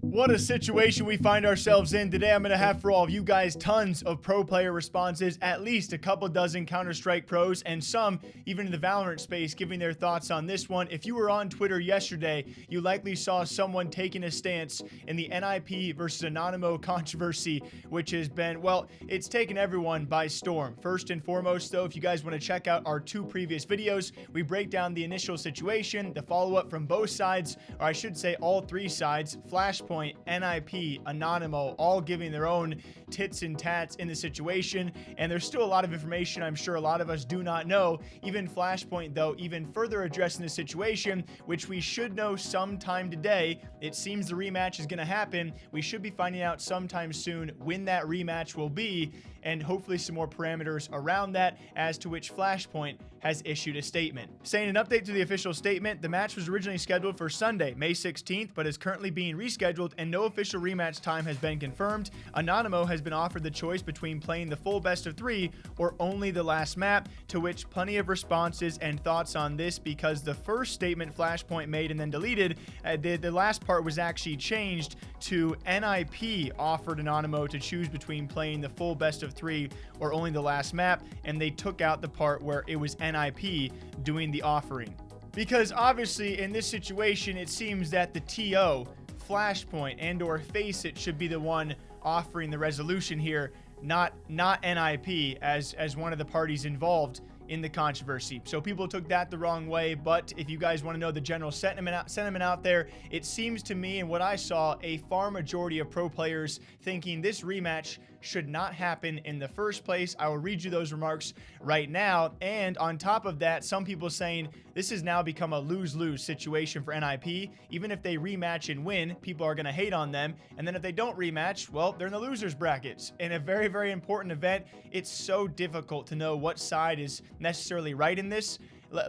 What a situation we find ourselves in today. I'm going to have for all of you guys tons of pro player responses, at least a couple dozen Counter-Strike pros, and some even in the Valorant space giving their thoughts on this one. If you were on Twitter yesterday, you likely saw someone taking a stance in the NiP versus Anonymo controversy, which has been, well, it's taken everyone by storm. First and foremost, though, if you guys want to check out our two previous videos, we break down the initial situation, the follow-up from both sides, or I should say all three sides, Flashpoint, NiP, Anonymo, all giving their own tits and tats in the situation, and there's still a lot of information I'm sure a lot of us do not know. Even Flashpoint, though, even further addressing the situation, which we should know sometime today. It seems the rematch is going to happen. We should be finding out sometime soon when that rematch will be, and hopefully some more parameters around that, as to which Flashpoint has issued a statement. Saying an update to the official statement, the match was originally scheduled for Sunday, May 16th, but is currently being rescheduled and no official rematch time has been confirmed. Anonymo has been offered the choice between playing the full best of 3 or only the last map, to which plenty of responses and thoughts on this, because the first statement Flashpoint made and then deleted, the last part was actually changed to NiP offered Anonymo to choose between playing the full best of 3 or only the last map, and they took out the part where it was NiP doing the offering. Because obviously in this situation, it seems that the TO, Flashpoint, and or Faceit should be the one offering the resolution here, not NiP as one of the parties involved in the controversy. So people took that the wrong way, but if you guys want to know the general sentiment out there, it seems to me, and what I saw, a far majority of pro players thinking this rematch should not happen in the first place. I will read you those remarks right now. And on top of that, some people saying this has now become a lose-lose situation for NiP. Even if they rematch and win, people are going to hate on them. And then if they don't rematch, well, they're in the losers brackets. In a very, very important event, it's so difficult to know what side is necessarily right in this.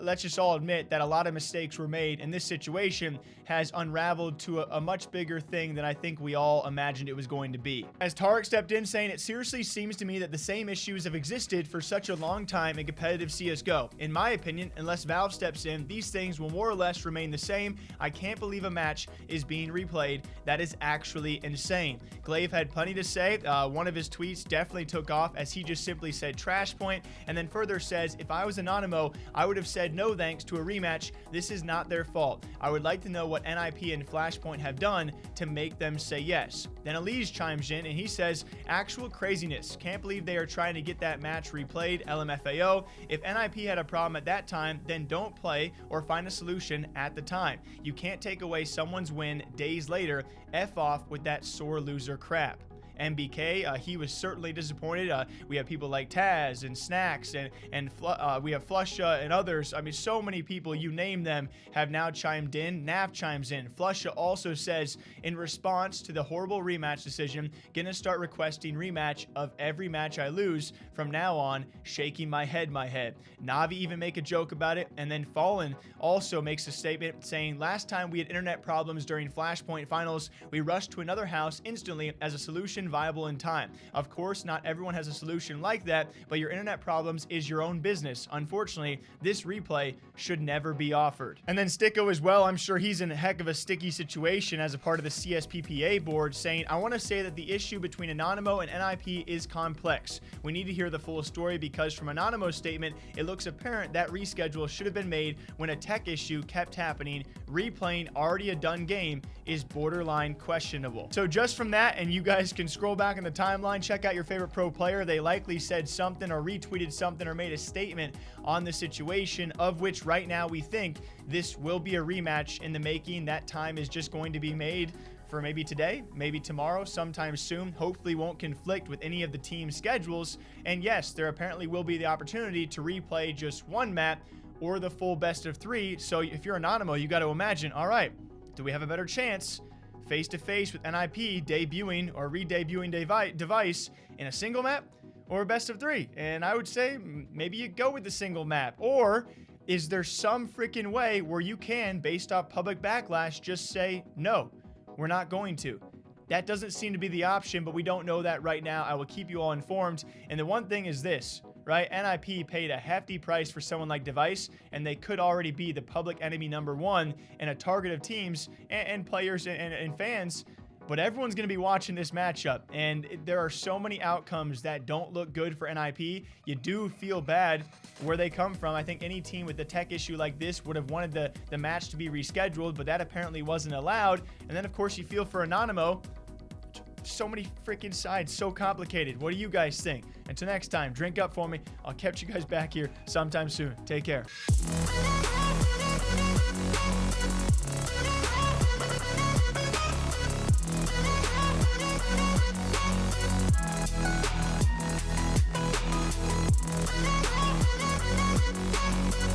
Let's just all admit that a lot of mistakes were made, and this situation has unraveled to a much bigger thing than I think we all imagined it was going to be. As Tarek stepped in saying, it seriously seems to me that the same issues have existed for such a long time in competitive CSGO. In my opinion, unless Valve steps in, these things will more or less remain the same. I can't believe a match is being replayed. That is actually insane. Glaive had plenty to say. One of his tweets definitely took off, as he just simply said trash point, and then further says, if I was Anonymo, I would have said no thanks to a rematch. This is not their fault. I would like to know what NiP and Flashpoint have done to make them say yes. Then Elise chimes in and he says, actual craziness. Can't believe they are trying to get that match replayed. LMFAO. If NiP had a problem at that time, then don't play or find a solution at the time. You can't take away someone's win days later. F off with that sore loser crap. MBK, he was certainly disappointed. We have people like Taz and Snacks and we have Flusha and others. I mean, so many people, you name them, have now chimed in. Nav chimes in. Flusha also says, in response to the horrible rematch decision, gonna start requesting rematch of every match I lose from now on, shaking my head. Navi even make a joke about it, and then Fallen also makes a statement saying, last time we had internet problems during Flashpoint finals, we rushed to another house instantly as a solution viable in time. Of course, not everyone has a solution like that, but your internet problems is your own business. Unfortunately, this replay should never be offered. And then Sticko as well, I'm sure he's in a heck of a sticky situation as a part of the CSPPA board, saying, I want to say that the issue between Anonymo and NiP is complex. We need to hear the full story, because from Anonymo's statement, it looks apparent that reschedule should have been made when a tech issue kept happening. Replaying already a done game is borderline questionable. So just from that, and you guys can scroll back in the timeline, check out your favorite pro player. They likely said something or retweeted something or made a statement on the situation, of which right now we think this will be a rematch in the making. That time is just going to be made for maybe today, maybe tomorrow, sometime soon. Hopefully won't conflict with any of the team's schedules. And yes, there apparently will be the opportunity to replay just one map or the full best of 3. So if you're Anonymo, you got to imagine, all right, do we have a better chance face-to-face with NiP debuting or re-debuting device in a single map or a best of 3? And I would say maybe you go with the single map. Or is there some freaking way where you can, based off public backlash, just say, no, we're not going to? That doesn't seem to be the option, but we don't know that right now. I will keep you all informed. And the one thing is this: right? NiP paid a hefty price for someone like Device, and they could already be the public enemy #1 and a target of teams and players and fans. But everyone's going to be watching this matchup, and there are so many outcomes that don't look good for NiP. You do feel bad where they come from. I think any team with a tech issue like this would have wanted the match to be rescheduled, but that apparently wasn't allowed. And then, of course, you feel for Anonymo. So many freaking sides, so complicated. What do you guys think? Until next time, drink up for me. I'll catch you guys back here sometime soon. Take care.